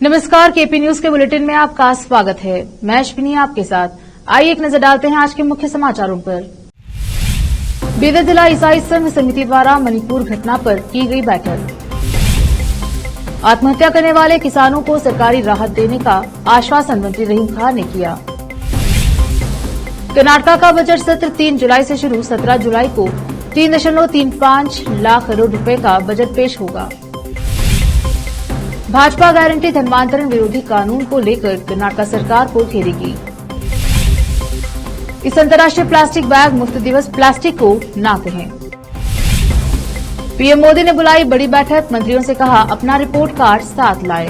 नमस्कार, KP news के bulletin में आपका स्वागत है। मैं अश्विनी आपके साथ। आइए एक नजर डालते हैं आज के मुख्य समाचारों पर। बीदर जिला ईसाई संघ समिति द्वारा मणिपुर घटना पर की गई बैठक। आत्महत्या करने वाले किसानों को सरकारी राहत देने का आश्वासन मंत्री रहीम खान ने किया। कर्नाटक का बजट सत्र 3 जुलाई से शुरू, 17 जुलाई को 3.35 लाख करोड़ रुपए का बजट पेश होगा। भाजपा गारंटी धर्मांतरण विरोधी कानून को लेकर कर्नाटक सरकार को घेरेगी। इस अंतर्राष्ट्रीय प्लास्टिक बैग मुक्त दिवस प्लास्टिक को ना कहें। पीएम मोदी ने बुलाई बड़ी बैठक, मंत्रियों से कहा अपना रिपोर्ट कार्ड साथ लाए।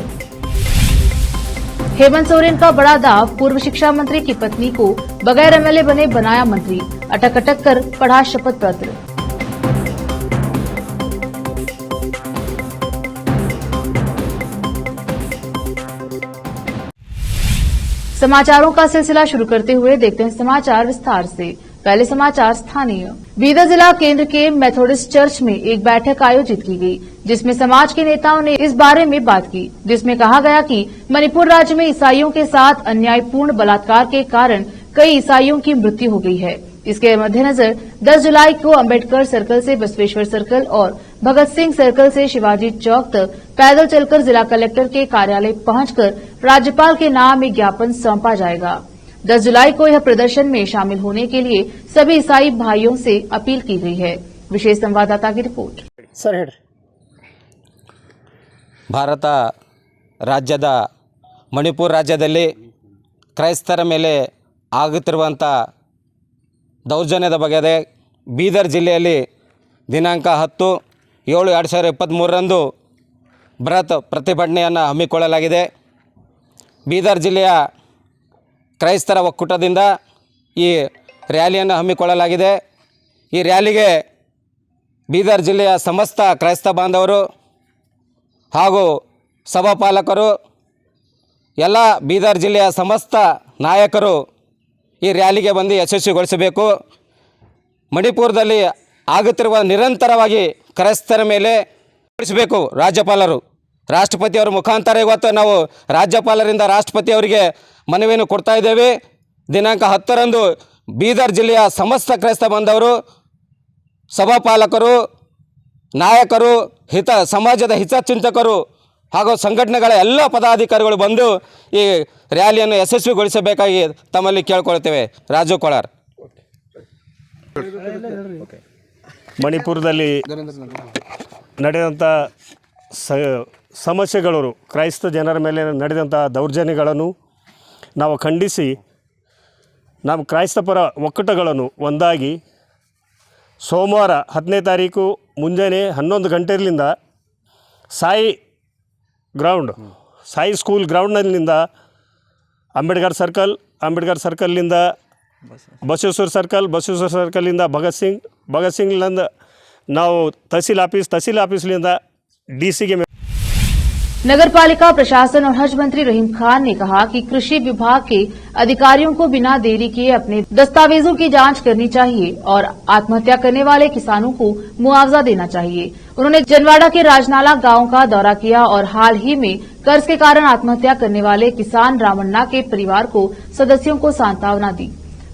हेमंत सोरेन का बड़ा दाव, पूर्व शिक्षा मंत्री की पत्नी को बगैर एमएलए बने बनाया मंत्री, अटक अटक कर पढ़ा शपथ पत्र। समाचारों का सिलसिला शुरू करते हुए देखते हैं समाचार विस्तार से। पहले समाचार स्थानीय। बीदर जिला केंद्र के मेथोडिस्ट चर्च में एक बैठक आयोजित की गई, जिसमें समाज के नेताओं ने इस बारे में बात की, जिसमें कहा गया कि मणिपुर राज्य में ईसाइयों के साथ अन्यायपूर्ण बलात्कार के कारण कई ईसाइयों की मृत्यु हो गई है। इसके मद्देनजर 10 जुलाई को अंबेडकर सर्कल से बसवेश्वर सर्कल और भगत सिंह सर्कल से शिवाजी चौक तक पैदल चलकर जिला कलेक्टर के कार्यालय पहुंचकर राज्यपाल के नाम एक ज्ञापन सौंपा जाएगा। 10 जुलाई को यह प्रदर्शन में शामिल होने के लिए सभी ईसाई भाइयों से अपील की गई है। विशेष संवाददाता की रिपोर्ट। सर ಭಾರತ ರಾಜ್ಯದ ಮಣಿಪುರ ರಾಜ್ಯದಲ್ಲಿ ಕ್ರೈಸ್ತರ ಮೇಲೆ ಆಗುತ್ತಿರುವಂಥ ದೌರ್ಜನ್ಯದ ಬಗ್ಗೆ ಬೀದರ್ ಜಿಲ್ಲೆಯಲ್ಲಿ ದಿನಾಂಕ 10/7/2023 ಬೃಹತ್ ಪ್ರತಿಭಟನೆಯನ್ನು ಹಮ್ಮಿಕೊಳ್ಳಲಾಗಿದೆ। ಬೀದರ್ ಜಿಲ್ಲೆಯ ಕ್ರೈಸ್ತರ ಒಕ್ಕೂಟದಿಂದ ಈ ರ್ಯಾಲಿಯನ್ನು ಹಮ್ಮಿಕೊಳ್ಳಲಾಗಿದೆ। ಈ ರ್ಯಾಲಿಗೆ ಬೀದರ್ ಜಿಲ್ಲೆಯ ಸಮಸ್ತ ಕ್ರೈಸ್ತ ಬಾಂಧವರು ಹಾಗೂ ಸಭಾಪಾಲಕರು, ಎಲ್ಲ ಬೀದರ್ ಜಿಲ್ಲೆಯ ಸಮಸ್ತ ನಾಯಕರು ಈ ರ್ಯಾಲಿಗೆ ಬಂದು ಯಶಸ್ವಿಗೊಳಿಸಬೇಕು। ಮಣಿಪುರದಲ್ಲಿ ಆಗುತ್ತಿರುವ ನಿರಂತರವಾಗಿ ಕ್ರೈಸ್ತರ ಮೇಲೆ ನಡೆಸಬೇಕು ರಾಜ್ಯಪಾಲರು, ರಾಷ್ಟ್ರಪತಿಯವರ ಮುಖಾಂತರ ಇವತ್ತು ನಾವು ರಾಜ್ಯಪಾಲರಿಂದ ರಾಷ್ಟ್ರಪತಿಯವರಿಗೆ ಮನವಿಯನ್ನು ಕೊಡ್ತಾ ಇದ್ದೇವೆ। ದಿನಾಂಕ 10ರಂದು ಬೀದರ್ ಜಿಲ್ಲೆಯ ಸಮಸ್ತ ಕ್ರೈಸ್ತ ಬಾಂಧವರು, ಸಭಾಪಾಲಕರು, ನಾಯಕರು, ಸಮಾಜದ ಹಿತಚಿಂತಕರು ಹಾಗೂ ಸಂಘಟನೆಗಳ ಎಲ್ಲ ಪದಾಧಿಕಾರಿಗಳು ಬಂದು ಈ ರ್ಯಾಲಿಯನ್ನು ಯಶಸ್ವಿಗೊಳಿಸಬೇಕಾಗಿ ತಮ್ಮಲ್ಲಿ ಕೇಳಿಕೊಳ್ಳುತ್ತೇವೆ। ರಾಜು ಕೋಲಾರ್। ಮಣಿಪುರದಲ್ಲಿ ನಡೆದಂಥ ಸಮಸ್ಯೆಗಳು, ಕ್ರೈಸ್ತ ಜನರ ಮೇಲೆ ನಡೆದಂಥ ದೌರ್ಜನ್ಯಗಳನ್ನು ನಾವು ಖಂಡಿಸಿ ನಮ್ಮ ಕ್ರೈಸ್ತಪರ ಒಕ್ಕೂಟಗಳನ್ನು ಒಂದಾಗಿ ಸೋಮವಾರ 10ನೇ ತಾರೀಕು ಮುಂಜಾನೆ 11 ಗಂಟೆಯಿಂದ ಸಾಯಿ ಸ್ಕೂಲ್ ಗ್ರೌಂಡ್ನಲ್ಲಿಂದ ಅಂಬೇಡ್ಕರ್ ಸರ್ಕಲ್ನಿಂದ ಬಸವೇಶ್ವರ ಸರ್ಕಲಿಂದ ಭಗತ್ ಸಿಂಗ್ಲಿಂದ ನಾವು ತಹसील ಆಫೀಸ್ಲಿಂದ डीसी नगर पालिका प्रशासन और हज मंत्री रहीम खान ने कहा कि कृषि विभाग के अधिकारियों को बिना देरी किए अपने दस्तावेजों की जांच करनी चाहिए और आत्महत्या करने वाले किसानों को मुआवजा देना चाहिए। उन्होंने जनवाड़ा के राजनाला गांव का दौरा किया और हाल ही में कर्ज के कारण आत्महत्या करने वाले किसान रामन्ना के परिवार को सदस्यों को सांत्वना दी।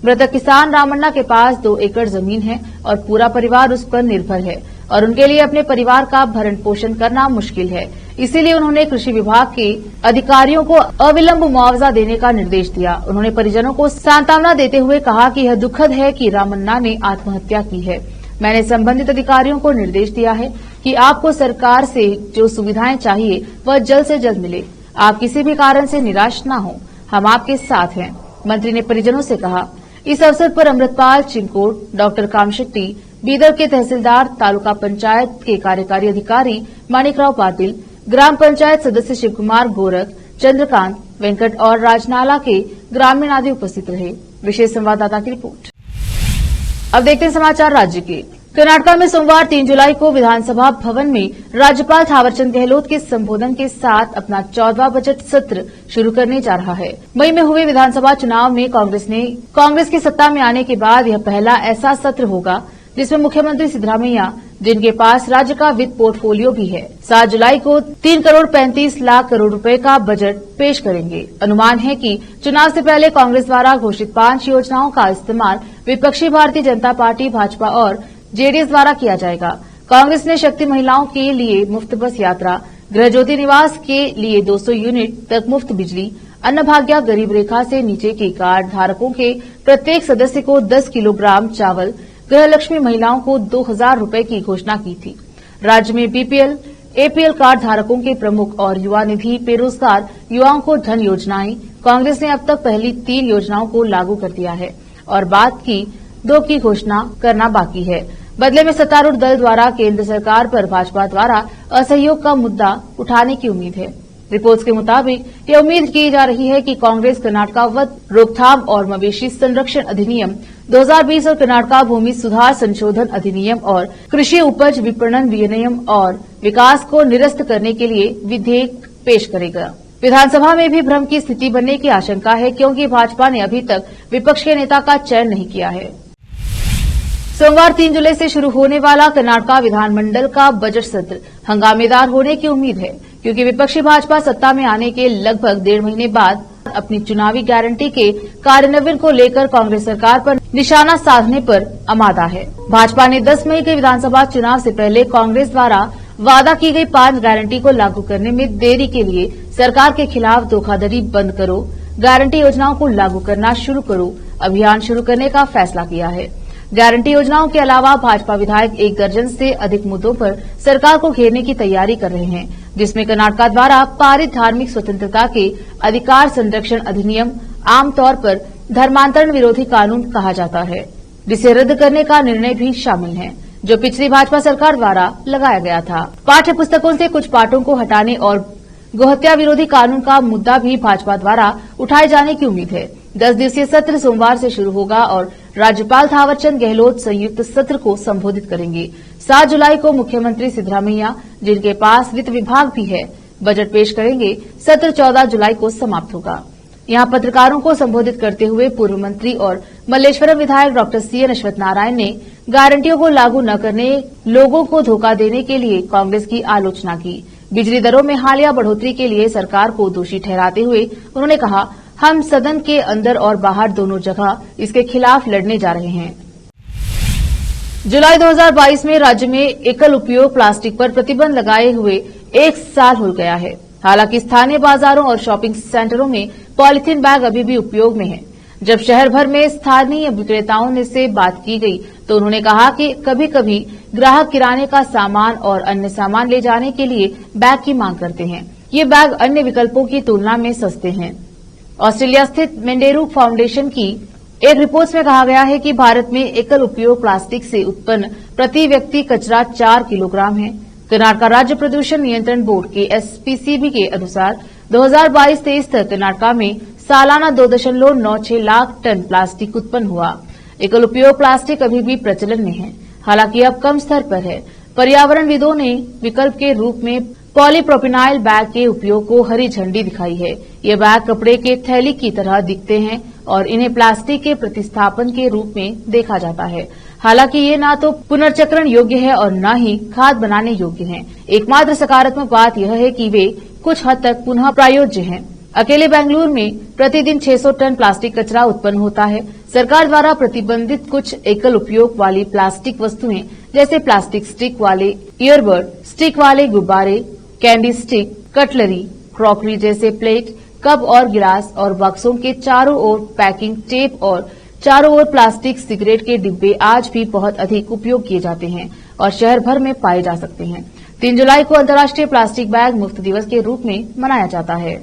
मृतक किसान रामन्ना के पास 2 एकड़ जमीन है और पूरा परिवार उस पर निर्भर है और उनके लिए अपने परिवार का भरण पोषण करना मुश्किल है। इसीलिए उन्होंने कृषि विभाग के अधिकारियों को अविलंब मुआवजा देने का निर्देश दिया। उन्होंने परिजनों को सांत्वना देते हुए कहा कि यह दुखद है कि रामन्ना ने आत्महत्या की है। मैंने संबंधित अधिकारियों को निर्देश दिया है कि आपको सरकार से जो सुविधाएं चाहिए वह जल्द से जल्द मिले। आप किसी भी कारण से निराश न हो, हम आपके साथ हैं। मंत्री ने परिजनों से कहा। इस अवसर पर अमृतपाल चिंकोट, डॉक्टर कामशेट्टी, बीदर के तहसीलदार, तालुका पंचायत के कार्यकारी अधिकारी माणिकराव पाटिल, ग्राम पंचायत सदस्य शिवकुमार गोरख, चंद्रकांत, वेंकट और राजनाला के ग्रामीण आदि उपस्थित रहे। विशेष संवाददाता की रिपोर्ट। अब देखते हैं समाचार राज्य के। कर्नाटक में सोमवार 3 जुलाई को विधानसभा भवन में राज्यपाल थावरचंद गहलोत के संबोधन के साथ अपना 14वां बजट सत्र शुरू करने जा रहा है। मई में हुए विधानसभा चुनाव में कांग्रेस की सत्ता में आने के बाद यह पहला ऐसा सत्र होगा जिसमें मुख्यमंत्री सिद्धरामैया जिनके पास राज्य का वित्त पोर्टफोलियो भी है। 7 जुलाई को 3 करोड़ 35 लाख करोड़ रुपए का बजट पेश करेंगे। अनुमान है कि चुनाव से पहले कांग्रेस द्वारा घोषित 5 योजनाओं का इस्तेमाल विपक्षी भारतीय जनता पार्टी, भाजपा और जेडीएस द्वारा किया जाएगा। कांग्रेस ने शक्ति महिलाओं के लिए मुफ्त बस यात्रा, गृह ज्योति निवास के लिए 200 यूनिट तक मुफ्त बिजली, अन्नभाग्य गरीब रेखा से नीचे के कार्ड धारकों के प्रत्येक सदस्य को 10 किलोग्राम चावल, गृह लक्ष्मी महिलाओं को 2000 रुपए की घोषणा की थी। राज्य में बीपीएल, एपीएल कार्ड धारकों के प्रमुख और युवा निधि, बेरोजगार युवाओं को धन योजनाएं, कांग्रेस ने अब तक पहली 3 योजनाओं को लागू कर दिया है और बाद की 2 की घोषणा करना बाकी है। बदले में सत्तारूढ़ दल द्वारा केंद्र सरकार पर भाजपा द्वारा असहयोग का मुद्दा उठाने की उम्मीद है। रिपोर्ट्स के मुताबिक यह उम्मीद की जा रही है कि कांग्रेस कर्नाटका वध रोकथाम और मवेशी संरक्षण अधिनियम 2020 और कर्नाटका भूमि सुधार संशोधन अधिनियम और कृषि उपज विपणन विनियम और विकास को निरस्त करने के लिए विधेयक पेश करेगा। विधानसभा में भी भ्रम की स्थिति बनने की आशंका है, क्योंकि भाजपा ने अभी तक विपक्ष के नेता का चयन नहीं किया है। सोमवार 3 जुलाई से शुरू होने वाला कर्नाटका विधानमंडल का बजट सत्र हंगामेदार होने की उम्मीद है, क्योंकि विपक्षी भाजपा सत्ता में आने के लगभग 1.5 महीने बाद अपनी चुनावी गारंटी के कार्यान्वयन को लेकर कांग्रेस सरकार पर निशाना साधने पर आमादा है। भाजपा ने 10 मई के विधानसभा चुनाव से पहले कांग्रेस द्वारा वादा की गई 5 गारंटी को लागू करने में देरी के लिए सरकार के खिलाफ धोखाधड़ी बंद करो, गारंटी योजनाओं को लागू करना शुरू करो अभियान शुरू करने का फैसला किया है। गारंटी योजनाओं के अलावा भाजपा विधायक 1 दर्जन से अधिक मुद्दों पर सरकार को घेरने की तैयारी कर रहे हैं, जिसमें कर्नाटका द्वारा पारित धार्मिक स्वतंत्रता के अधिकार संरक्षण अधिनियम, आमतौर पर धर्मांतरण विरोधी कानून कहा जाता है, जिसे रद्द करने का निर्णय भी शामिल है, जो पिछली भाजपा सरकार द्वारा लगाया गया था। पाठ्य पुस्तकों से कुछ पाठों को हटाने और गोहत्या विरोधी कानून का मुद्दा भी भाजपा द्वारा उठाए जाने की उम्मीद है। 10 दिवसीय सत्र सोमवार से शुरू होगा और राज्यपाल थावरचंद गहलोत संयुक्त सत्र को संबोधित करेंगे। 7 जुलाई को मुख्यमंत्री सिद्धरामैया, जिनके पास वित्त विभाग भी है, बजट पेश करेंगे। सत्र 14 जुलाई को समाप्त होगा। यहां पत्रकारों को संबोधित करते हुए पूर्व मंत्री और मल्लेश्वरम विधायक डॉक्टर सीएन अश्वत्थ नारायण ने गारंटियों को लागू न करने, लोगों को धोखा देने के लिए कांग्रेस की आलोचना की। बिजली दरों में हालिया बढ़ोतरी के लिए सरकार को दोषी ठहराते हुए उन्होंने कहा, हम सदन के अंदर और बाहर दोनों जगह इसके खिलाफ लड़ने जा रहे हैं। जुलाई 2022 में राज्य में एकल उपयोग प्लास्टिक पर प्रतिबंध लगाए हुए 1 साल हो गया है। हालांकि स्थानीय बाजारों और शॉपिंग सेंटरों में पॉलीथीन बैग अभी भी उपयोग में है। जब शहर भर में स्थानीय विक्रेताओं से बात की गई तो उन्होंने कहा कि कभी कभी ग्राहक किराने का सामान और अन्य सामान ले जाने के लिए बैग की मांग करते हैं। ये बैग अन्य विकल्पों की तुलना में सस्ते हैं। ऑस्ट्रेलिया स्थित मेंडेरू फाउंडेशन की एक रिपोर्ट में कहा गया है कि भारत में एकल उपयोग प्लास्टिक से उत्पन्न प्रति व्यक्ति कचरा 4 किलोग्राम है। कर्नाटका राज्य प्रदूषण नियंत्रण बोर्ड के एसपीसीबी के अनुसार 2022-23 तक कर्नाटका में सालाना 2.96 लाख टन प्लास्टिक उत्पन्न हुआ। एकल उपयोग प्लास्टिक अभी भी प्रचलन में है, हालांकि अब कम स्तर पर है। पर्यावरणविदों ने विकल्प के रूप में पॉलीप्रोपिनाइल बैग के उपयोग को हरी झंडी दिखाई है। ये बैग कपड़े के थैली की तरह दिखते हैं और इन्हें प्लास्टिक के प्रतिस्थापन के रूप में देखा जाता है। हालांकि ये न तो पुनर्चक्रण योग्य है और न ही खाद बनाने योग्य हैं। एकमात्र सकारात्मक बात यह है कि वे कुछ हद तक पुनः प्रायोज्य हैं। अकेले बेंगलुरु में प्रतिदिन 600 टन प्लास्टिक कचरा उत्पन्न होता है। सरकार द्वारा प्रतिबंधित कुछ एकल उपयोग वाली प्लास्टिक वस्तुएं जैसे प्लास्टिक स्टिक वाले ईयरबड, स्टिक वाले गुब्बारे, कैंडी स्टिक, कटलरी, क्रॉकरी जैसे प्लेट, कप और गिलास और बक्सों के चारों ओर पैकिंग टेप और चारों ओर प्लास्टिक सिगरेट के डिब्बे आज भी बहुत अधिक उपयोग किए जाते हैं और शहर भर में पाए जा सकते हैं। 3 जुलाई को अंतर्राष्ट्रीय प्लास्टिक बैग मुक्त दिवस के रूप में मनाया जाता है।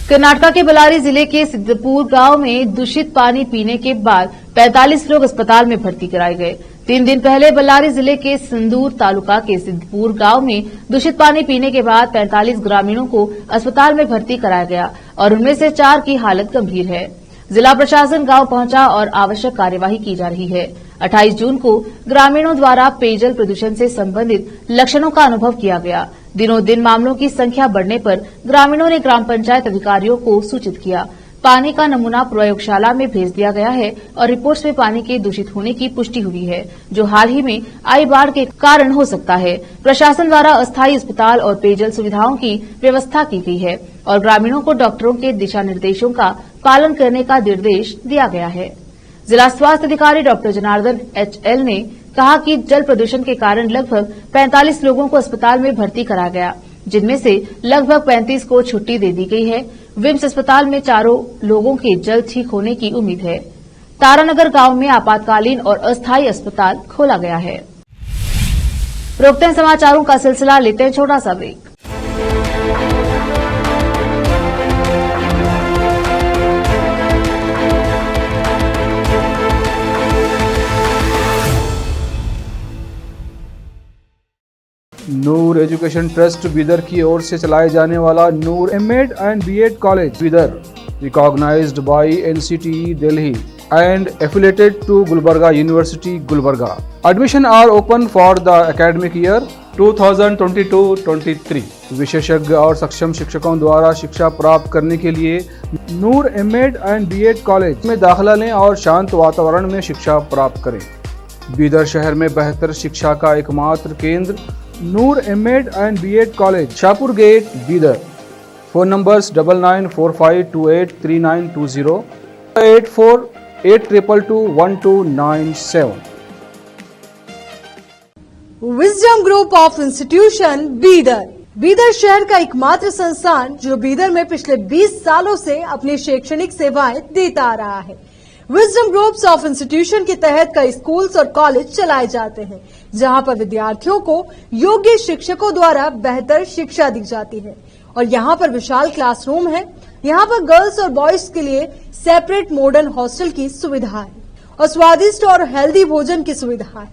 कर्नाटका के बल्लारी जिले के सिद्धपुर गांव में दूषित पानी पीने के बाद 45 लोग अस्पताल में भर्ती कराए गए। 3 दिन पहले बल्लारी जिले के संदूर तालुका के सिद्धपुर गांव में दूषित पानी पीने के बाद 45 ग्रामीणों को अस्पताल में भर्ती कराया गया और उनमें से 4 की हालत गंभीर है। जिला प्रशासन गांव पहुंचा और आवश्यक कार्यवाही की जा रही है। 28 जून को ग्रामीणों द्वारा पेयजल प्रदूषण से संबंधित लक्षणों का अनुभव किया गया। दिनों दिन मामलों की संख्या बढ़ने पर ग्रामीणों ने ग्राम पंचायत अधिकारियों को सूचित किया। पानी का नमूना प्रयोगशाला में भेज दिया गया है और रिपोर्ट्स में पानी के दूषित होने की पुष्टि हुई है, जो हाल ही में आई बाढ़ के कारण हो सकता है। प्रशासन द्वारा अस्थायी अस्पताल और पेयजल सुविधाओं की व्यवस्था की गई है और ग्रामीणों को डॉक्टरों के दिशा निर्देशों का पालन करने का निर्देश दिया गया है। जिला स्वास्थ्य अधिकारी डॉक्टर जनार्दन HL ने कहा कि जल प्रदूषण के कारण लगभग 45 लोगों को अस्पताल में भर्ती करा गया, जिनमें से लगभग 35 को छुट्टी दे दी गई है। विम्स अस्पताल में 4 लोगों के जल्द ठीक होने की उम्मीद है। तारानगर गांव में आपातकालीन और अस्थायी अस्पताल खोला गया है। रोकते हैं समाचारों का सिलसिला, लेते हैं छोटा सा break. Noor education trust Bidar की ओर से चलाए जाने वाला Noor MEd and BEd college Bidar, recognised by NCTE Delhi and affiliated to Gulbarga University, Gulbarga. Admission are open for the academic year 2022-23. विशेषज्ञ और सक्षम शिक्षकों द्वारा शिक्षा प्राप्त करने के लिए नूर एमएड एंड बीएड कॉलेज में दाखिला लें और शांत वातावरण में शिक्षा प्राप्त करें। बीदर शहर में बेहतर शिक्षा का एकमात्र केंद्र Noor MEd and BEd college, Shahpur gate, Bidar. Phone numbers 9945283920, 8482221297। Wisdom group of institution Bidar, Bidar शहर का एकमात्र संस्थान जो बीदर में पिछले 20 सालों से अपनी शैक्षणिक सेवाएं देता आ रहा है। विजडम ग्रुप्स ऑफ इंस्टीट्यूशन के तहत कई स्कूल्स और कॉलेज चलाए जाते हैं, जहां पर विद्यार्थियों को योग्य शिक्षकों द्वारा बेहतर शिक्षा दी जाती है। और यहाँ पर विशाल क्लासरूम है। यहाँ पर गर्ल्स और बॉयज के लिए सेपरेट मॉडर्न हॉस्टल की सुविधा है और स्वादिष्ट और हेल्दी भोजन की सुविधा है।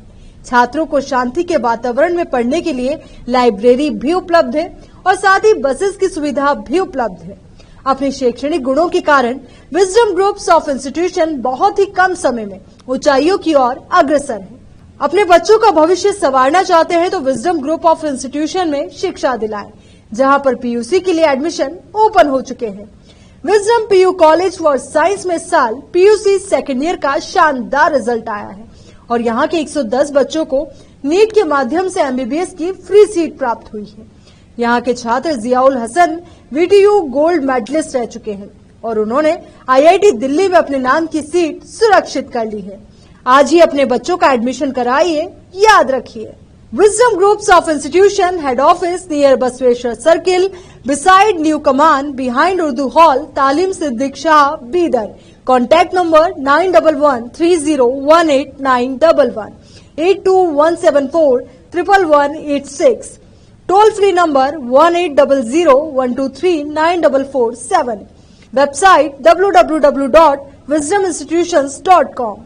छात्रों को शांति के वातावरण में पढ़ने के लिए लाइब्रेरी भी उपलब्ध है और साथ ही बसेस की सुविधा भी उपलब्ध है। अपने शैक्षणिक गुणों के कारण विजडम ग्रुप्स ऑफ इंस्टीट्यूशन बहुत ही कम समय में ऊंचाइयों की ओर अग्रसर है। अपने बच्चों का भविष्य संवारना चाहते हैं तो विजडम ग्रुप ऑफ इंस्टीट्यूशन में शिक्षा दिलाएं, जहां पर PUC के लिए एडमिशन ओपन हो चुके हैं। Wisdom PU college for science में इस साल PUC सेकेंड ईयर का शानदार रिजल्ट आया है और यहाँ के 110 बच्चों को नीट के माध्यम से MBBS की फ्री सीट प्राप्त हुई है। यहाँ के छात्र Ziaul Hasan VTU gold medalist रह चुके हैं और उन्होंने IIT दिल्ली में अपने नाम की सीट सुरक्षित कर ली है। आज ही अपने बच्चों का एडमिशन कराइए, याद रखिए। Wisdom groups of institution head office near Basaveshwar circle, beside new Kaman, behind Urdu hall, Taleem Siddique Shah, Bidar. Contact number 9113018911, 8217411186, toll free number 180012394447, website www.wisdominstitutions.com।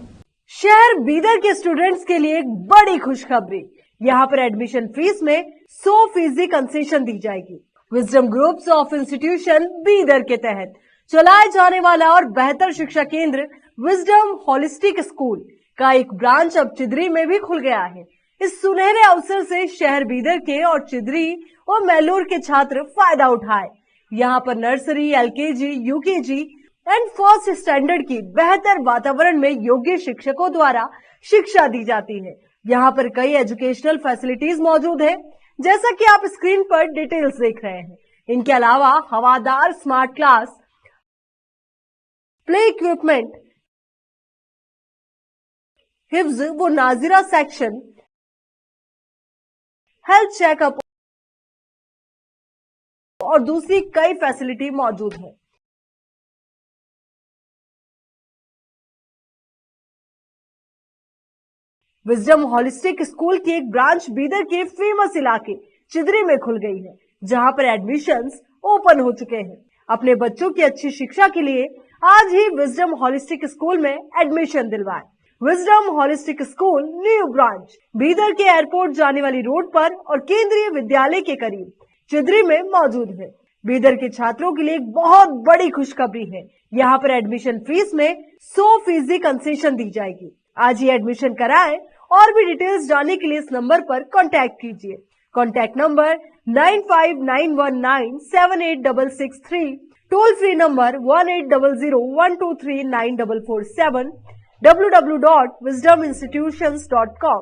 शहर बीदर के स्टूडेंट्स के लिए एक बड़ी खुशखबरी, यहाँ पर एडमिशन फीस में 100% कंसेशन दी जाएगी। Wisdom groups of institution Bidar के तहत चलाए जाने वाला और बेहतर शिक्षा केंद्र विजडम होलिस्टिक स्कूल का एक ब्रांच अब चिदरी में भी खुल गया है। इस सुनहरे अवसर से शहर बीदर के और चिदरी और मैलूर के छात्र फायदा उठाए। यहाँ पर nursery, LKG, UKG and first standard की बेहतर वातावरण में योग्य शिक्षकों द्वारा शिक्षा दी जाती है। यहाँ पर कई एजुकेशनल फैसिलिटीज मौजूद है, जैसा कि आप स्क्रीन पर डिटेल्स देख रहे हैं। इनके अलावा हवादार स्मार्ट क्लास, प्ले इक्विपमेंट, हिफ्ज व नाजिरा सेक्शन, हेल्थ चेकअप और दूसरी कई फैसिलिटी मौजूद है। विजडम होलिस्टिक स्कूल की एक ब्रांच बीदर के फेमस इलाके चिदरी में खुल गई है, जहां पर एडमिशंस ओपन हो चुके हैं। अपने बच्चों की अच्छी शिक्षा के लिए आज ही विजडम होलिस्टिक स्कूल में एडमिशन दिलवाएं। Wisdom holistic school new branch Bidar के एयरपोर्ट जाने वाली रोड पर और केंद्रीय विद्यालय के करीब चिदरी में मौजूद है। बीदर के छात्रों के लिए एक बहुत बड़ी खुशखबरी है, यहाँ पर एडमिशन फीस में 100% कंसेशन दी जाएगी। आज ही एडमिशन कराएं और भी डिटेल्स जानने के लिए इस नंबर पर कांटेक्ट कीजिए। Contact number 9591978663, toll free number 1800-123-9447, www.wisdominstitutions.com।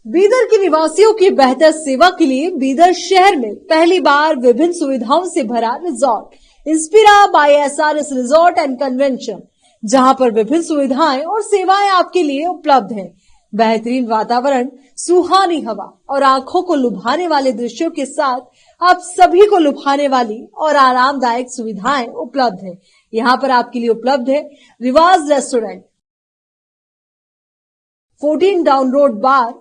Bidar के निवासियों की बेहतर सेवा के लिए बीदर शहर में पहली बार विभिन्न सुविधाओं से भरा resort Inspira by SRS resort and convention, जहां पर विभिन्न सुविधाएं और सेवाएं आपके लिए उपलब्ध हैं। बेहतरीन वातावरण, सुहानी हवा और आंखों को लुभाने वाले दृश्यों के साथ आप सभी को लुभाने वाली और आरामदायक सुविधाएं उपलब्ध हैं। यहाँ पर आपके लिए उपलब्ध है Riwaz restaurant, 14 down road bar,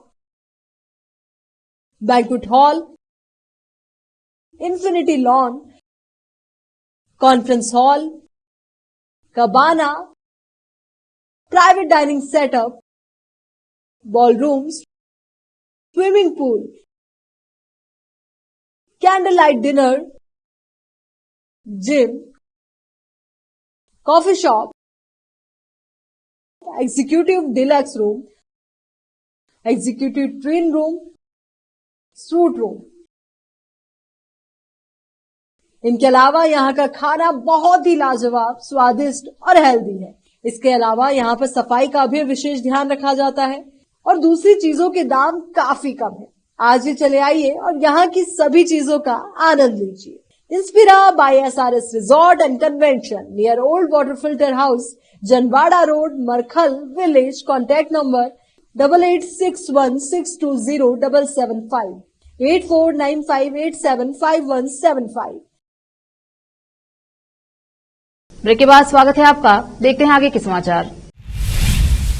banquet hall, infinity lawn, conference hall, cabana, private dining setup, ballrooms, swimming pool, candle light dinner, gym, coffee shop, executive deluxe room, executive twin room, suite room. इनके अलावा यहाँ का खाना बहुत ही लाजवाब, स्वादिष्ट और healthy है। इसके अलावा यहाँ पर सफाई का भी विशेष ध्यान रखा जाता है और दूसरी चीजों के दाम काफी कम है। आज ही चले आइए और यहाँ की सभी चीजों का आनंद लीजिए। Inspira by SRS resort and convention, near old water filter house, Janwada road, Markhal village. Contact number 8861620775, 8495875175। Break के बाद स्वागत है आपका। देखते हैं आगे के समाचार।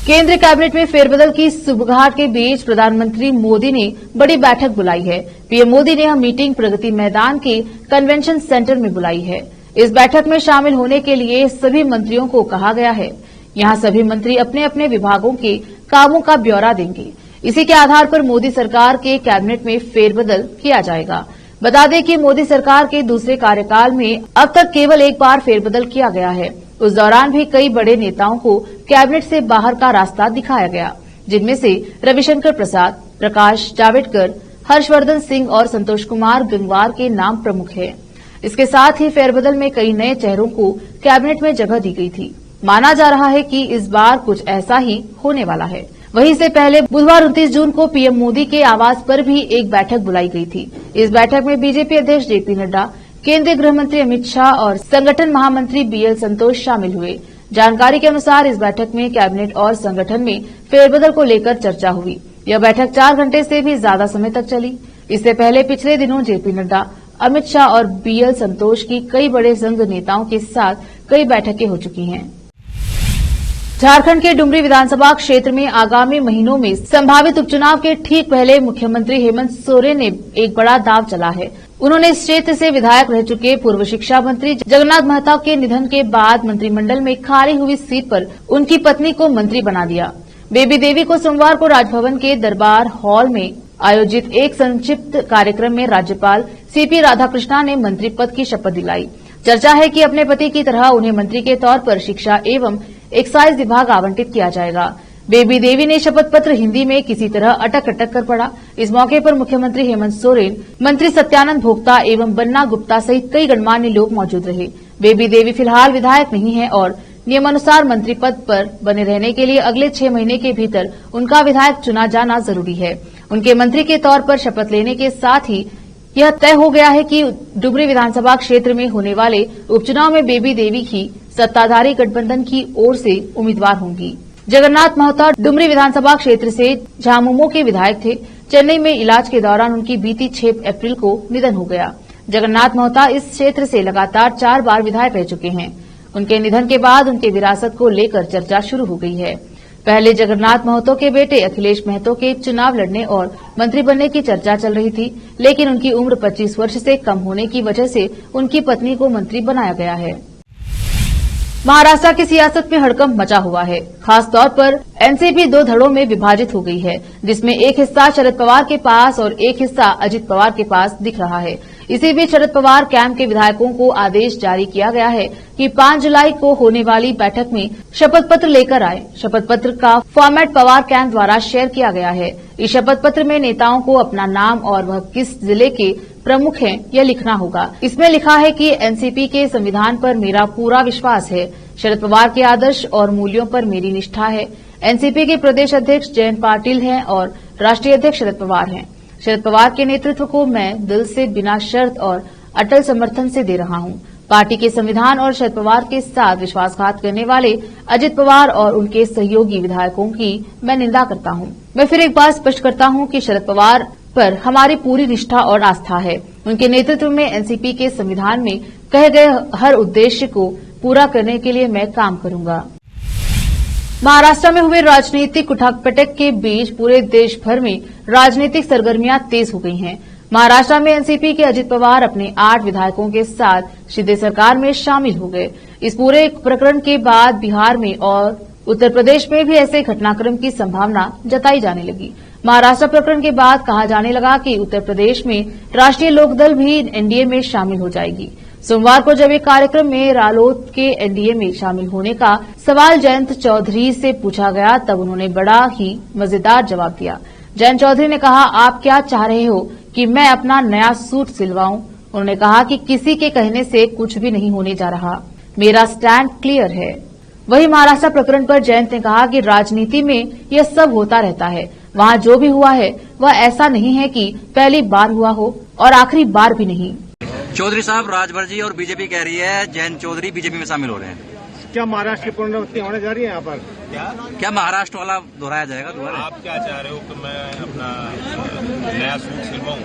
केंद्रीय कैबिनेट में फेरबदल की सुबगाहट के बीच प्रधानमंत्री मोदी ने बड़ी बैठक बुलाई है। पीएम मोदी ने यह मीटिंग प्रगति मैदान के कन्वेंशन सेंटर में बुलाई है। इस बैठक में शामिल होने के लिए सभी मंत्रियों को कहा गया है। यहां सभी मंत्री अपने अपने विभागों के कामों का ब्यौरा देंगे। इसी के आधार पर मोदी सरकार के कैबिनेट में फेरबदल किया जाएगा। बता दें कि मोदी सरकार के दूसरे कार्यकाल में अब तक केवल एक बार फेरबदल किया गया है। उस दौरान भी कई बड़े नेताओं को कैबिनेट से बाहर का रास्ता दिखाया गया, जिनमें से रविशंकर प्रसाद, प्रकाश जावड़ेकर, हर्षवर्धन सिंह और संतोष कुमार गंगवार के नाम प्रमुख हैं। इसके साथ ही फेरबदल में कई नए चेहरों को कैबिनेट में जगह दी गई थी। माना जा रहा है कि इस बार कुछ ऐसा ही होने वाला है। वहीं इससे पहले बुधवार 29 जून को पीएम मोदी के आवास पर भी एक बैठक बुलाई गई थी। इस बैठक में बीजेपी अध्यक्ष जेपी नड्डा, केंद्रीय गृह मंत्री अमित शाह और संगठन महामंत्री बीएल संतोष शामिल हुए। जानकारी के अनुसार इस बैठक में कैबिनेट और संगठन में फेरबदल को लेकर चर्चा हुई। यह बैठक 4 घंटे से भी ज्यादा समय तक चली। इससे पहले पिछले दिनों जेपी नड्डा, अमित शाह और बीएल संतोष की कई बड़े संघ नेताओं के साथ कई बैठकें हो चुकी हैं। झारखंड के डुमरी विधानसभा क्षेत्र में आगामी महीनों में संभावित उपचुनाव के ठीक पहले मुख्यमंत्री हेमंत सोरेन ने एक बड़ा दांव चला है। उन्होंने इस क्षेत्र से विधायक रह चुके पूर्व शिक्षा मंत्री जगन्नाथ महतो के निधन के बाद मंत्रिमंडल में खाली हुई सीट पर उनकी पत्नी को मंत्री बना दिया। बेबी देवी को सोमवार को राजभवन के दरबार हॉल में आयोजित एक संक्षिप्त कार्यक्रम में राज्यपाल सीपी राधाकृष्णा ने मंत्री पद की शपथ दिलाई। चर्चा है कि अपने पति की तरह उन्हें मंत्री के तौर पर शिक्षा एवं एक्साइज विभाग आवंटित किया जाएगा। बेबी देवी ने शपथ पत्र हिंदी में किसी तरह अटक कर पढ़ा। इस मौके पर मुख्यमंत्री हेमंत सोरेन, मंत्री सत्यानंद भोक्ता एवं बन्ना गुप्ता सहित कई गणमान्य लोग मौजूद रहे। बेबी देवी फिलहाल विधायक नहीं है और नियमानुसार मंत्री पद पर बने रहने के लिए अगले 6 महीने के भीतर उनका विधायक चुना जाना जरूरी है। उनके मंत्री के तौर पर शपथ लेने के साथ ही यह तय हो गया है कि डुमरी विधानसभा क्षेत्र में होने वाले उपचुनाव में बेबी देवी ही सत्ताधारी गठबंधन की ओर से उम्मीदवार होंगी। जगन्नाथ महतो डुमरी विधानसभा क्षेत्र से झामुमो के विधायक थे। चेन्नई में इलाज के दौरान उनकी बीती 6 अप्रैल को निधन हो गया। जगन्नाथ महतो इस क्षेत्र से लगातार 4 बार विधायक रह चुके हैं। उनके निधन के बाद उनके विरासत को लेकर चर्चा शुरू हो गई है। पहले जगन्नाथ महतो के बेटे अखिलेश महतो के चुनाव लड़ने और मंत्री बनने की चर्चा चल रही थी, लेकिन उनकी उम्र 25 वर्ष से कम होने की वजह से उनकी पत्नी को मंत्री बनाया गया है। महाराष्ट्र की सियासत में हड़कंप मचा हुआ है। खास तौर पर एनसीपी 2 धड़ों में विभाजित हो गई है, जिसमें एक हिस्सा शरद पवार के पास और एक हिस्सा अजित पवार के पास दिख रहा है। इसी बीच शरद पवार कैंप के विधायकों को आदेश जारी किया गया है कि 5 जुलाई को होने वाली बैठक में शपथ पत्र लेकर आए। शपथ पत्र का फॉर्मेट पवार कैंप द्वारा शेयर किया गया है। इस शपथ पत्र में नेताओं को अपना नाम और वह किस जिले के प्रमुख हैं यह लिखना होगा। इसमें लिखा है कि एनसीपी के संविधान पर मेरा पूरा विश्वास है, शरद पवार के आदर्श और मूल्यों पर मेरी निष्ठा है। एनसीपी के प्रदेश अध्यक्ष जयंत पाटिल हैं और राष्ट्रीय अध्यक्ष शरद पवार हैं। शरद पवार के नेतृत्व को मैं दिल से बिना शर्त और अटल समर्थन से दे रहा हूं। पार्टी के संविधान और शरद पवार के साथ विश्वासघात करने वाले अजित पवार और उनके सहयोगी विधायकों की मैं निंदा करता हूं। मैं फिर एक बार स्पष्ट करता हूं कि शरद पवार पर हमारी पूरी निष्ठा और आस्था है। उनके नेतृत्व में एनसीपी के संविधान में कहे गए हर उद्देश्य को पूरा करने के लिए मैं काम करूंगा। महाराष्ट्र में हुए राजनीतिक उठापटक के बीच पूरे देश भर में राजनीतिक सरगर्मियां तेज हो गई हैं। महाराष्ट्र में एनसीपी के अजित पवार अपने 8 विधायकों के साथ शिंदे सरकार में शामिल हो गए। इस पूरे प्रकरण के बाद बिहार में और उत्तर प्रदेश में भी ऐसे घटनाक्रम की संभावना जताई जाने लगी। महाराष्ट्र प्रकरण के बाद कहा जाने लगा कि उत्तर प्रदेश में राष्ट्रीय लोकदल भी एनडीए में शामिल हो जाएगी। सोमवार को जब एक कार्यक्रम में रालोद के एनडीए में शामिल होने का सवाल जयंत चौधरी से पूछा गया, तब उन्होंने बड़ा ही मजेदार जवाब दिया। जयंत चौधरी ने कहा, आप क्या चाह रहे हो कि मैं अपना नया सूट सिलवाऊं? उन्होंने कहा कि किसी के कहने से कुछ भी नहीं होने जा रहा, मेरा स्टैंड क्लियर है। वहीं महाराष्ट्र प्रकरण पर जयंत ने कहा कि राजनीति में यह सब होता रहता है, वहां जो भी हुआ है वह ऐसा नहीं है कि पहली बार हुआ हो और आखिरी बार भी नहीं। चौधरी साहब, राजभर जी और बीजेपी कह रही है जयंत चौधरी बीजेपी में शामिल हो रहे हैं। क्या महाराष्ट्र की पुनरावृत्ति होने जा रही है यहाँ पर? क्या महाराष्ट्र वाला दोहराया जाएगा दोबारा? आप क्या चाह रहे हो कि मैं अपना नया सूट सिलवाऊं?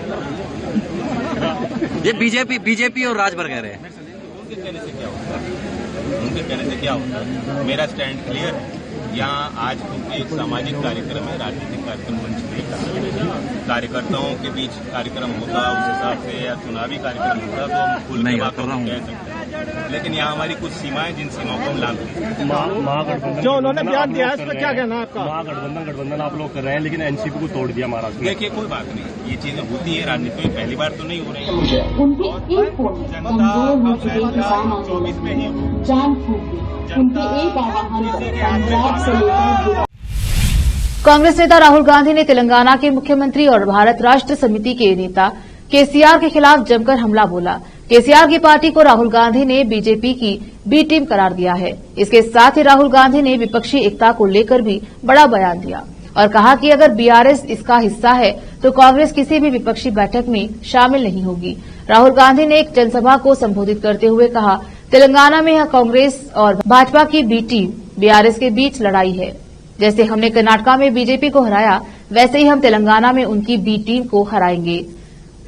ये बीजेपी और राजभर कह रहे हैं। उनके कहने से क्या होता है? उनके कहने से क्या होता है? मेरा स्टैंड क्लियर है। यहाँ आज क्योंकि एक सामाजिक कार्यक्रम है, राजनीतिक कार्यक्रम मंच नहीं कर, कार्यकर्ताओं के बीच कार्यक्रम होता उस हिसाब से या चुनावी कार्यक्रम होता तो हम खुल के बात कह सकते हैं, लेकिन यहाँ हमारी कुछ सीमाएं, जिन सीमाओं को हम लांघते जो उन्होंने बयान दिया है इस पर क्या कहना है आपका? गठबंधन आप लोग कर रहे हैं, लेकिन एनसीपी को तोड़ दिया महाराष्ट्र में। देखिए, कोई बात नहीं, ये चीजें होती है राजनीति में, पहली बार तो नहीं हो रही है। उनके एक फोन में कमजोर हो चुके किसान आंदोलन में जान फूंक दी। उनके एक आह्वान पर पंजाब से लेकर कांग्रेस नेता राहुल गांधी ने तेलंगाना के मुख्यमंत्री और भारत राष्ट्र समिति के नेता केसीआर के खिलाफ जमकर हमला बोला। केसीआर की पार्टी को राहुल गांधी ने बीजेपी की बी टीम करार दिया है। इसके साथ ही राहुल गांधी ने विपक्षी एकता को लेकर भी बड़ा बयान दिया और कहा कि अगर बीआरएस इसका हिस्सा है तो कांग्रेस किसी भी विपक्षी बैठक में शामिल नहीं होगी। राहुल गांधी ने एक जनसभा को संबोधित करते हुए कहा, तेलंगाना में यह कांग्रेस और भाजपा की बी टीम बीआरएस के बीच लड़ाई है। जैसे हमने कर्नाटका में बीजेपी को हराया, वैसे ही हम तेलंगाना में उनकी बी टीम को हराएंगे।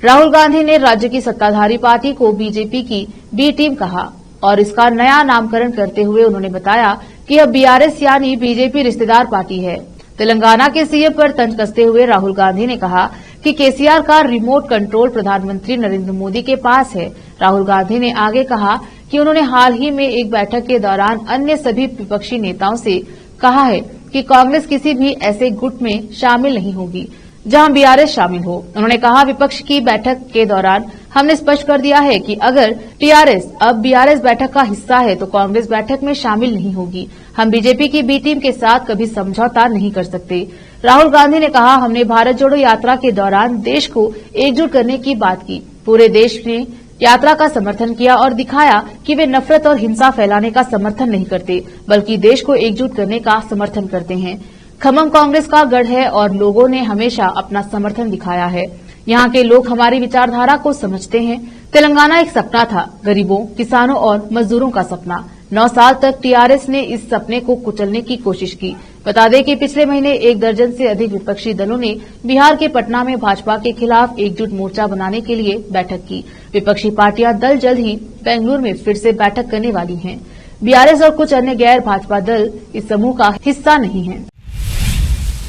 राहुल गांधी ने राज्य की सत्ताधारी पार्टी को बीजेपी की बी टीम कहा और इसका नया नामकरण करते हुए उन्होंने बताया कि यह बीआरएस यानी बीजेपी रिश्तेदार पार्टी है। तेलंगाना के सीएम पर तंज कसते हुए राहुल गांधी ने कहा कि केसीआर का रिमोट कंट्रोल प्रधानमंत्री नरेंद्र मोदी के पास है। राहुल गांधी ने आगे कहा कि उन्होंने हाल ही में एक बैठक के दौरान अन्य सभी विपक्षी नेताओं से कहा है कि कांग्रेस किसी भी ऐसे गुट में शामिल नहीं होगी जहां बीआरएस शामिल हो। उन्होंने कहा, विपक्ष की बैठक के दौरान हमने स्पष्ट कर दिया है कि अगर टीआरएस अब बीआरएस बैठक का हिस्सा है तो कांग्रेस बैठक में शामिल नहीं होगी। हम बीजेपी की बी टीम के साथ कभी समझौता नहीं कर सकते। राहुल गांधी ने कहा, हमने भारत जोड़ो यात्रा के दौरान देश को एकजुट करने की बात की। पूरे देश ने यात्रा का समर्थन किया और दिखाया कि वे नफरत और हिंसा फैलाने का समर्थन नहीं करते, बल्कि देश को एकजुट करने का समर्थन करते हैं। खम्मम कांग्रेस का गढ़ है और लोगों ने हमेशा अपना समर्थन दिखाया है। यहाँ के लोग हमारी विचारधारा को समझते हैं। तेलंगाना एक सपना था, गरीबों, किसानों और मजदूरों का सपना। 9 साल तक टीआरएस ने इस सपने को कुचलने की कोशिश की। बता दें कि पिछले महीने 1 दर्जन से अधिक विपक्षी दलों ने बिहार के पटना में भाजपा के खिलाफ एकजुट मोर्चा बनाने के लिए बैठक की। विपक्षी पार्टियां दल जल्द ही बेंगलुरु में फिर से बैठक करने वाली हैं। बीआरएस और कुछ अन्य गैर भाजपा दल इस समूह का हिस्सा नहीं हैं।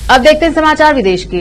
अब देखते हैं समाचार विदेश के।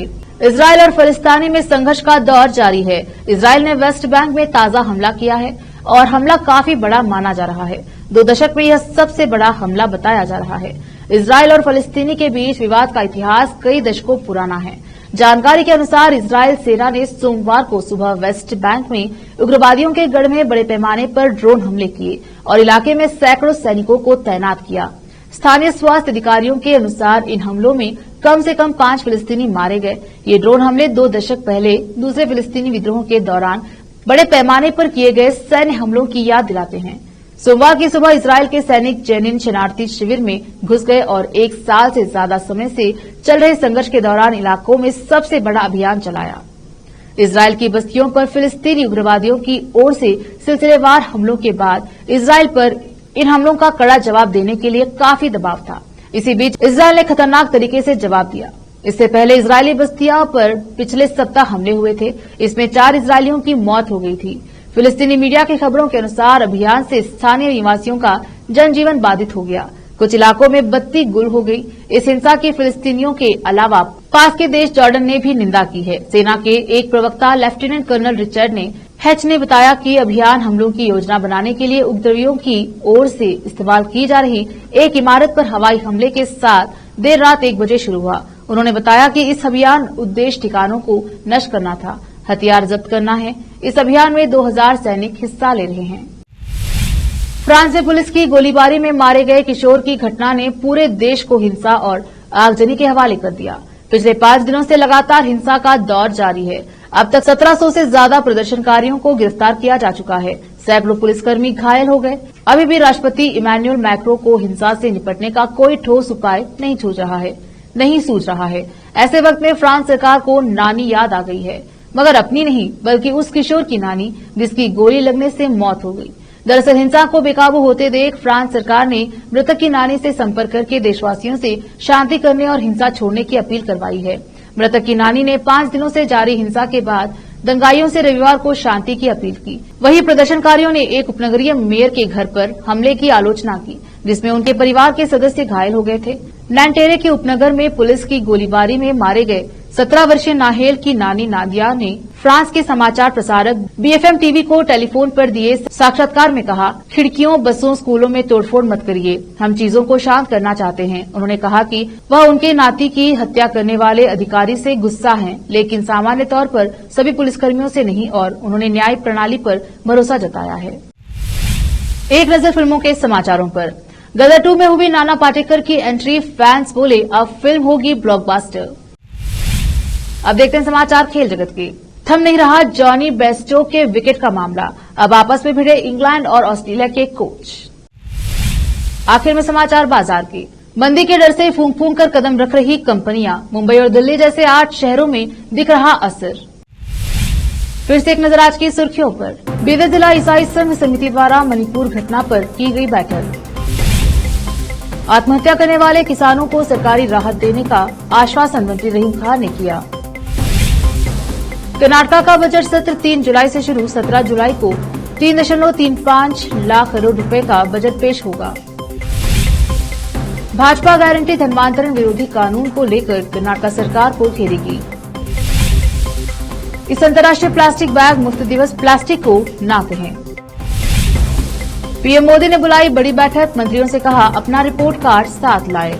इजरायल और फिलिस्तीनी में संघर्ष का दौर जारी है। इजरायल ने वेस्ट बैंक में ताजा हमला किया है और हमला काफी बड़ा माना जा रहा है। 2 दशक में यह सबसे बड़ा हमला बताया जा रहा है। इजरायल और फिलिस्तीनी के बीच विवाद का इतिहास कई दशकों पुराना है। जानकारी के अनुसार इजरायल सेना ने सोमवार को सुबह वेस्ट बैंक में उग्रवादियों के गढ़ में बड़े पैमाने पर ड्रोन हमले किए और इलाके में सैकड़ों सैनिकों को तैनात किया। स्थानीय स्वास्थ्य अधिकारियों के अनुसार इन हमलों में कम से कम 5 फिलिस्तीनी मारे गए। ये ड्रोन हमले 2 दशक पहले दूसरे फिलिस्तीनी विद्रोह के दौरान बड़े पैमाने पर किए गए सैन्य हमलों की याद दिलाते हैं। सोमवार की सुबह इजरायल के सैनिक जेनिन शरणार्थी शिविर में घुस गए और 1 साल से ज्यादा समय से चल रहे संघर्ष के दौरान इलाकों में सबसे बड़ा अभियान चलाया। इजरायल की बस्तियों पर फिलिस्तीनी उग्रवादियों की ओर से सिलसिलेवार हमलों के बाद इजरायल पर इन हमलों का कड़ा जवाब देने के लिए काफी दबाव था। इसी बीच इजरायल ने खतरनाक तरीके से जवाब दिया। इससे पहले इजरायली बस्तियों पर पिछले सप्ताह हमले हुए थे। इसमें 4 इजरायलियों की मौत हो गई थी। फिलिस्तीनी मीडिया की खबरों के अनुसार अभियान से स्थानीय निवासियों का जनजीवन बाधित हो गया। कुछ इलाकों में बत्ती गुल हो गई। इस हिंसा की फिलिस्तीनियों के अलावा पास के देश जॉर्डन ने भी निंदा की है। सेना के एक प्रवक्ता लेफ्टिनेंट कर्नल रिचर्ड हैच ने बताया कि अभियान हमलों की योजना बनाने के लिए उपद्रवियों की ओर से इस्तेमाल की जा रही एक इमारत पर हवाई हमले के साथ देर रात 1 बजे शुरू हुआ। उन्होंने बताया कि इस अभियान उद्देश्य ठिकानों को नष्ट करना था, हथियार जब्त करना है। इस अभियान में 2000 सैनिक हिस्सा ले रहे हैं। फ्रांस में पुलिस की गोलीबारी में मारे गए किशोर की घटना ने पूरे देश को हिंसा और आगजनी के हवाले कर दिया। पिछले 5 दिनों से लगातार हिंसा का दौर जारी है। अब तक 1700 से ज्यादा प्रदर्शनकारियों को गिरफ्तार किया जा चुका है। सैकड़ों पुलिसकर्मी घायल हो गए। अभी भी राष्ट्रपति इमैनुअल मैक्रों को हिंसा से निपटने का कोई ठोस उपाय नहीं सूझ रहा है। ऐसे वक्त में फ्रांस सरकार को नानी याद आ गई है, मगर अपनी नहीं बल्कि उस किशोर की नानी जिसकी गोली लगने से मौत हो गई। दरअसल हिंसा को बेकाबू होते देख फ्रांस सरकार ने मृतक की नानी से संपर्क करके देशवासियों से शांति करने और हिंसा छोड़ने की अपील करवाई है। मृतक की नानी ने 5 दिनों से जारी हिंसा के बाद दंगाइयों से रविवार को शांति की अपील की। वहीं प्रदर्शनकारियों ने एक उपनगरीय मेयर के घर पर हमले की आलोचना की, जिसमें उनके परिवार के सदस्य घायल हो गए थे। नैन्टेरे के उपनगर में पुलिस की गोलीबारी में मारे गए 17 वर्षीय नाहेल की नानी नादिया ने फ्रांस के समाचार प्रसारक BFM टीवी को टेलीफोन पर दिए साक्षात्कार में कहा, खिड़कियों, बसों, स्कूलों में तोड़फोड़ मत करिए, हम चीजों को शांत करना चाहते हैं। उन्होंने कहा कि वह उनके नाती की हत्या करने वाले अधिकारी से गुस्सा हैं, लेकिन सामान्य तौर पर सभी पुलिसकर्मियों से नहीं, और उन्होंने न्याय प्रणाली पर भरोसा जताया है। एक नजर फिल्मों के समाचारों पर। गदर 2 में हुई नाना पाटेकर की एंट्री, फैंस बोले अब फिल्म होगी ब्लॉकबस्टर। अब देखते हैं समाचार खेल जगत के। थम नहीं रहा जॉनी बेस्टो के विकेट का मामला, अब आपस में भिड़े इंग्लैंड और ऑस्ट्रेलिया के कोच। आखिर में समाचार बाजार के। मंदी के डर से फूंक फूंक कर कदम रख रही कंपनियां, मुंबई और दिल्ली जैसे 8 शहरों में दिख रहा असर। फिर से एक नजर आज की सुर्खियों पर। बीदर जिला ईसाई संघ समिति द्वारा मणिपुर घटना पर की गई बैठक। आत्महत्या करने वाले किसानों को सरकारी राहत देने का आश्वासन मंत्री रहीम खान ने किया। कर्नाटक का बजट सत्र 3 जुलाई से शुरू, 17 जुलाई को 3.35 लाख करोड़ रुपए का बजट पेश होगा। भाजपा गारंटी धर्मांतरण विरोधी कानून को लेकर कर्नाटक सरकार को घेरेगी। इस अंतर्राष्ट्रीय प्लास्टिक बैग मुक्त दिवस प्लास्टिक को ना कहें। पीएम मोदी ने बुलाई बड़ी बैठक, मंत्रियों से कहा अपना रिपोर्ट कार्ड साथ लाए।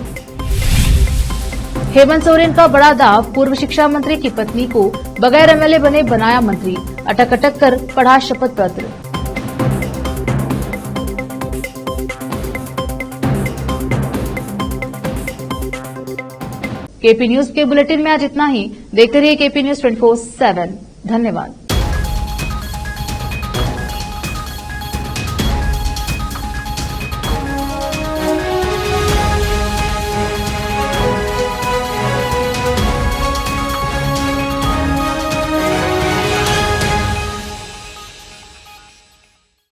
हेमंत सोरेन का बड़ा दाव, पूर्व शिक्षा मंत्री की पत्नी को बगैर एमएलए बने बनाया मंत्री, अटक अटक कर पढ़ा शपथ पत्र। केपी न्यूज के बुलेटिन में आज इतना ही। देखते रहिए केपी न्यूज 24/7। धन्यवाद।